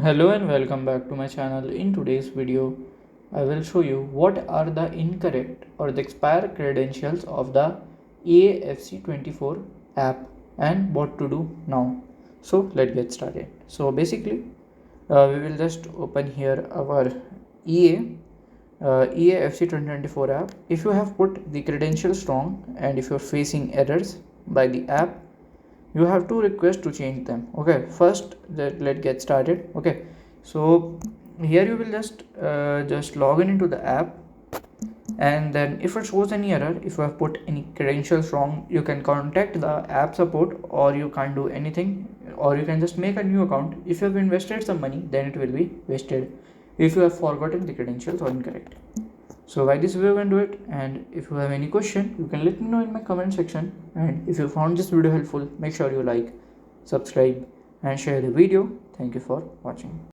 Hello and welcome back to my channel. In today's video, I will show you what are the incorrect or the expired credentials of the EAFC24 app and what to do now. So let's get started. So basically, we will just open here our EAFC 2024 app. If you have put the credentials wrong and if you're facing errors by the app, you have to request to change them. Okay, first let's get started. Okay, so here you will just log in into the app, and then if it shows any error, if you have put any credentials wrong, you can contact the app support, or you can't do anything, or you can just make a new account. If you have invested some money, then it will be wasted if you have forgotten the credentials or incorrect. So by this way you can do it, and if you have any question, you can let me know in my comment section. And if you found this video helpful, make sure you like, subscribe and share the video. Thank you for watching.